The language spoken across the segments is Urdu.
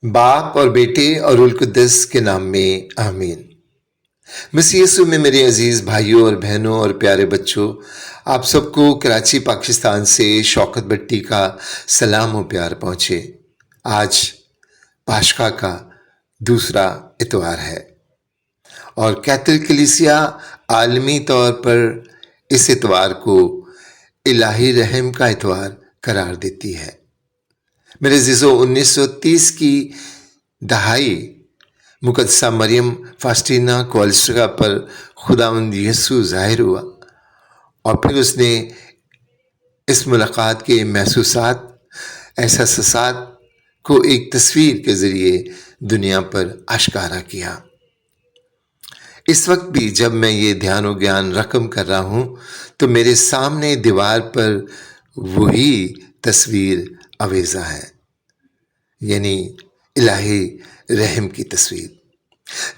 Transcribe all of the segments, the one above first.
باپ اور بیٹے اور روح القدس کے نام میں آمین۔ مسیح یسوع میں میرے عزیز بھائیوں اور بہنوں اور پیارے بچوں، آپ سب کو کراچی پاکستان سے شوکت بٹی کا سلام و پیار پہنچے۔ آج پاشخا کا دوسرا اتوار ہے اور کیتھولک کلیسیا عالمی طور پر اس اتوار کو الہی رحم کا اتوار قرار دیتی ہے۔ میرے عزیزو، 1930 کی دہائی مقدسہ مریم فاسٹینا کولسکا پر خداوند یسوع ظاہر ہوا اور پھر اس نے اس ملاقات کے محسوسات، احساسات کو ایک تصویر کے ذریعے دنیا پر آشکارا کیا۔ اس وقت بھی جب میں یہ دھیان و گیان رقم کر رہا ہوں تو میرے سامنے دیوار پر وہی تصویر آویزہ ہے، یعنی الہی رحم کی تصویر،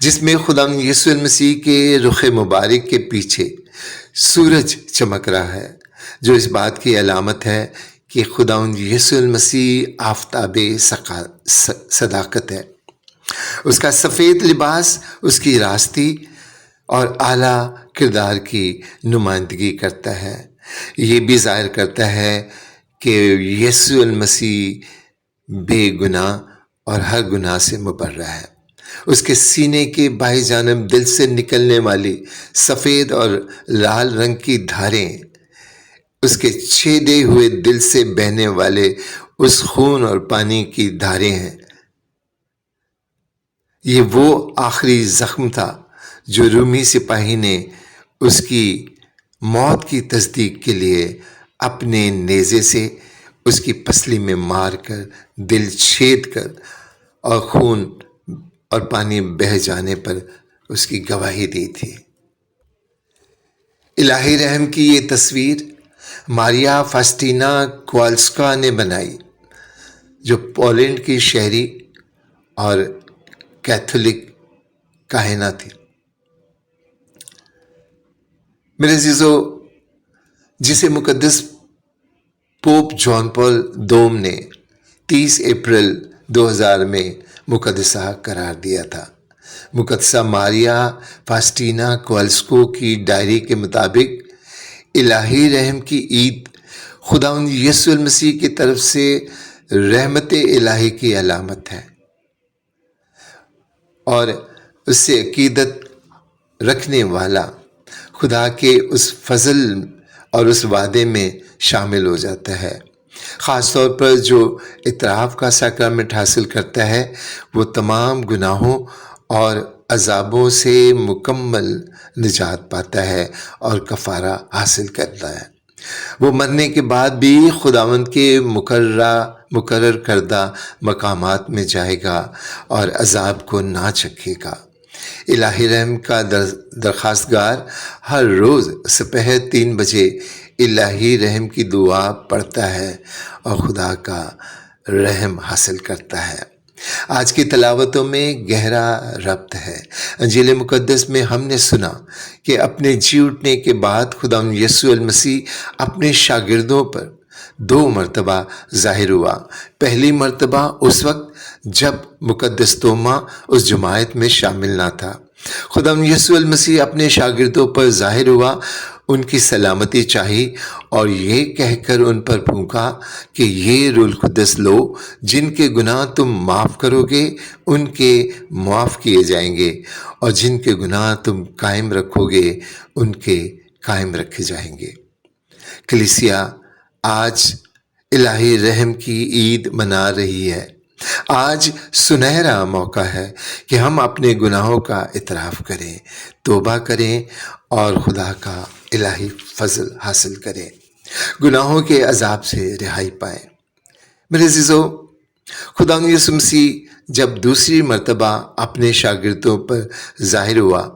جس میں خداوند یسوع المسیح کے رخ مبارک کے پیچھے سورج چمک رہا ہے، جو اس بات کی علامت ہے کہ خداوند یسوع المسیح آفتاب صداقت ہے۔ اس کا سفید لباس اس کی راستی اور اعلیٰ کردار کی نمائندگی کرتا ہے۔ یہ بھی ظاہر کرتا ہے کہ یسوع المسیح بے گناہ اور ہر گناہ سے مبرہ ہے۔ اس کے سینے کے بائیں جانب دل سے نکلنے والی سفید اور لال رنگ کی دھاریں اس کے چھیدے ہوئے دل سے بہنے والے اس خون اور پانی کی دھاریں ہیں۔ یہ وہ آخری زخم تھا جو رومی سپاہی نے اس کی موت کی تصدیق کے لیے اپنے نیزے سے اس کی پسلی میں مار کر دل چھید کر اور خون اور پانی بہہ جانے پر اس کی گواہی دی تھی۔ الہی رحم کی یہ تصویر ماریا فاسٹینا کوالسکا نے بنائی، جو پولینڈ کی شہری اور کیتھولک کاہنہ تھی۔ میرے عزیزو، جسے مقدس پوپ جان پال دوم نے 30 اپریل 2000 میں مقدسہ قرار دیا تھا، مقدسہ ماریا فاسٹینا کوالسکو کی ڈائری کے مطابق الہی رحم کی عید خداوند یسوع المسیح کی طرف سے رحمت الہی کی علامت ہے اور اس سے عقیدت رکھنے والا خدا کے اس فضل اور اس وعدے میں شامل ہو جاتا ہے۔ خاص طور پر جو اعتراف کا سیکرامنٹ حاصل کرتا ہے وہ تمام گناہوں اور عذابوں سے مکمل نجات پاتا ہے اور کفارہ حاصل کرتا ہے۔ وہ مرنے کے بعد بھی خداوند کے مقرر کردہ مقامات میں جائے گا اور عذاب کو نہ چکھے گا۔ الہی رحم کا درخواست گار ہر روز سپہر 3 بجے الہی رحم کی دعا پڑھتا ہے اور خدا کا رحم حاصل کرتا ہے۔ آج کی تلاوتوں میں گہرا ربط ہے۔ انجیل مقدس میں ہم نے سنا کہ اپنے جی اٹھنے کے بعد خداوند یسوع المسیح اپنے شاگردوں پر 2 مرتبہ ظاہر ہوا۔ پہلی مرتبہ اس وقت جب مقدس توما اس جماعت میں شامل نہ تھا۔ خداوند یسوع المسیح اپنے شاگردوں پر ظاہر ہوا، ان کی سلامتی چاہی اور یہ کہہ کر ان پر پھونکا کہ یہ روح القدس لو، جن کے گناہ تم معاف کرو گے ان کے معاف کیے جائیں گے، اور جن کے گناہ تم قائم رکھو گے ان کے قائم رکھے جائیں گے۔ کلیسیا آج الہی رحم کی عید منا رہی ہے۔ آج سنہرا موقع ہے کہ ہم اپنے گناہوں کا اعتراف کریں، توبہ کریں اور خدا کا الہی فضل حاصل کریں، گناہوں کے عذاب سے رہائی پائیں۔ میرے عزیزو، خداوند یسوع مسیح جب دوسری مرتبہ اپنے شاگردوں پر ظاہر ہوا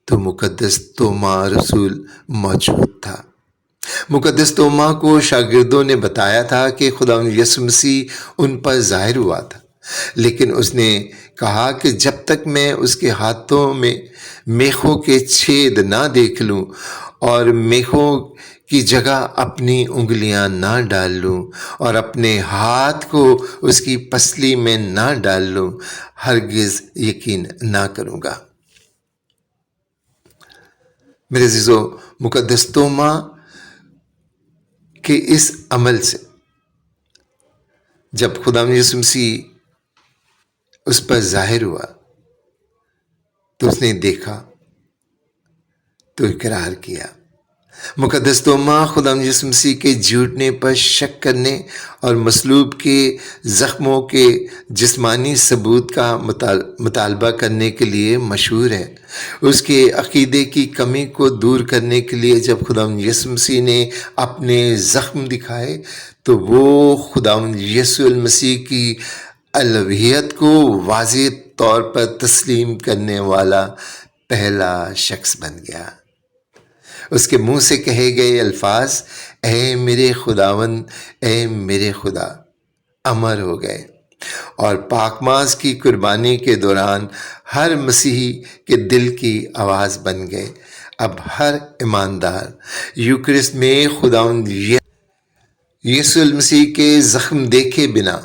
تو مقدس توما رسول موجود تھا۔ مقدس توما کو شاگردوں نے بتایا تھا کہ خداوند یسوع مسیح ان پر ظاہر ہوا تھا، لیکن اس نے کہا کہ جب تک میں اس کے ہاتھوں میں میخوں کے چھید نہ دیکھ لوں اور میخوں کی جگہ اپنی انگلیاں نہ ڈال لوں اور اپنے ہاتھ کو اس کی پسلی میں نہ ڈال لوں، ہرگز یقین نہ کروں گا۔ میرے عزیزو، مقدس توما کے اس عمل سے جب خدا یسوع مسیح اس پر ظاہر ہوا تو اس نے دیکھا تو اقرار کیا۔ مقدس توما خدا یسوع مسیح کے جھوٹنے پر شک کرنے اور مصلوب کے زخموں کے جسمانی ثبوت کا مطالبہ کرنے کے لیے مشہور ہے۔ اس کے عقیدے کی کمی کو دور کرنے کے لیے جب خدا یسوع مسیح نے اپنے زخم دکھائے تو وہ خدا یسوع المسیح کی الوہیت کو واضح طور پر تسلیم کرنے والا پہلا شخص بن گیا۔ اس کے منہ سے کہے گئے الفاظ اے میرے خداوند، اے میرے خدا، امر ہو گئے اور پاکماز کی قربانی کے دوران ہر مسیحی کے دل کی آواز بن گئے۔ اب ہر ایماندار یوکرسٹ میں خداوند یسوع المسیح کے زخم دیکھے بنا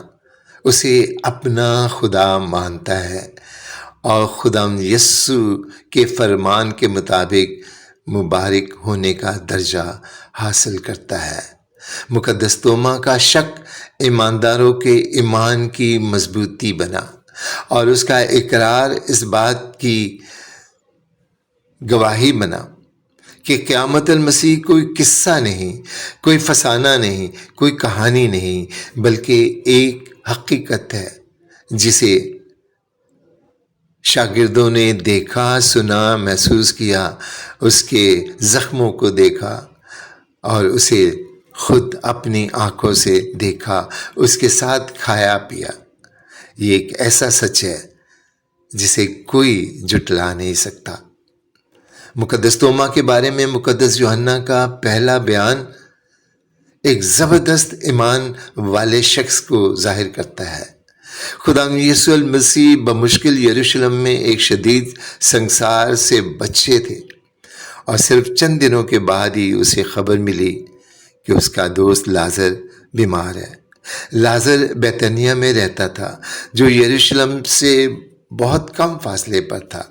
اسے اپنا خدا مانتا ہے اور خداوند یسوع کے فرمان کے مطابق مبارک ہونے کا درجہ حاصل کرتا ہے۔ مقدس توما کا شک ایمانداروں کے ایمان کی مضبوطی بنا اور اس کا اقرار اس بات کی گواہی بنا کہ قیامت المسیح کوئی قصہ نہیں، کوئی فسانہ نہیں، کوئی کہانی نہیں، بلکہ ایک حقیقت ہے جسے شاگردوں نے دیکھا، سنا، محسوس کیا، اس کے زخموں کو دیکھا اور اسے خود اپنی آنکھوں سے دیکھا، اس کے ساتھ کھایا پیا۔ یہ ایک ایسا سچ ہے جسے کوئی جھٹلا نہیں سکتا۔ مقدس توما کے بارے میں مقدس یوحنا کا پہلا بیان ایک زبردست ایمان والے شخص کو ظاہر کرتا ہے۔ خدا یسوع المسیح بمشکل یروشلم میں ایک شدید سنسار سے بچے تھے اور صرف چند دنوں کے بعد ہی اسے خبر ملی کہ اس کا دوست لازر بیمار ہے۔ لازر بیتنیہ میں رہتا تھا جو یروشلم سے بہت کم فاصلے پر تھا۔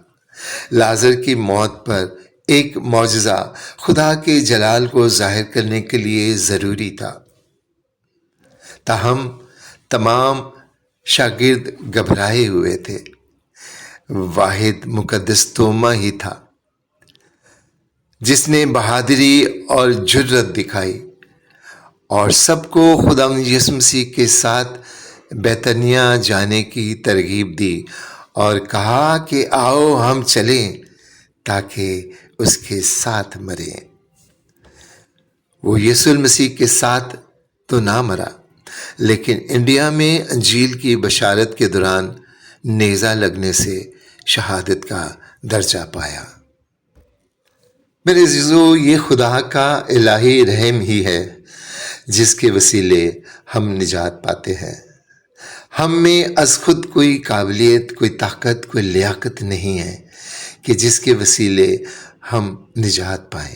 لازر کی موت پر ایک معجزہ خدا کے جلال کو ظاہر کرنے کے لیے ضروری تھا، تاہم تمام شاگرد گھبرائے ہوئے تھے۔ واحد مقدس توما ہی تھا جس نے بہادری اور جرأت دکھائی اور سب کو خدا یسوع مسیح کے ساتھ بیتنیہ جانے کی ترغیب دی اور کہا کہ آؤ ہم چلیں تاکہ اس کے ساتھ مریں۔ وہ یسوع المسیح کے ساتھ تو نہ مرا، لیکن انڈیا میں انجیل کی بشارت کے دوران نیزہ لگنے سے شہادت کا درجہ پایا۔ میرے عزیزو، یہ خدا کا الہی رحم ہی ہے جس کے وسیلے ہم نجات پاتے ہیں۔ ہم میں از خود کوئی قابلیت، کوئی طاقت، کوئی لیاقت نہیں ہے کہ جس کے وسیلے ہم نجات پائیں۔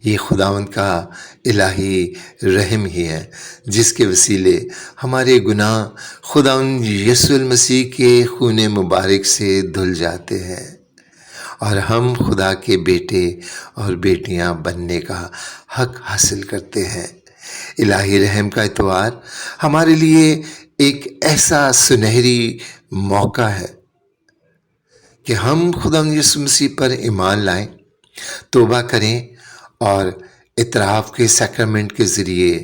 یہ خداوند کا الہی رحم ہی ہے جس کے وسیلے ہمارے گناہ خداوند یسوع المسیح کے خون مبارک سے دھل جاتے ہیں اور ہم خدا کے بیٹے اور بیٹیاں بننے کا حق حاصل کرتے ہیں۔ الہی رحم کا اتوار ہمارے لیے ایک ایسا سنہری موقع ہے کہ ہم خدا یسوع مسیح پر ایمان لائیں، توبہ کریں اور اعتراف کے سیکرمنٹ کے ذریعے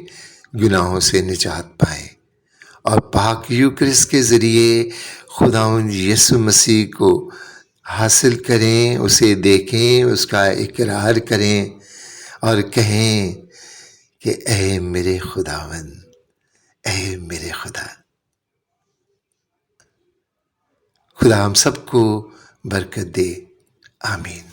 گناہوں سے نجات پائیں اور پاک یوکرسٹ کے ذریعے خداوند یسوع مسیح کو حاصل کریں، اسے دیکھیں، اس کا اقرار کریں اور کہیں کہ اے میرے خداوند، اے میرے خدا۔ خدا ہم سب کو برکت دے، آمین۔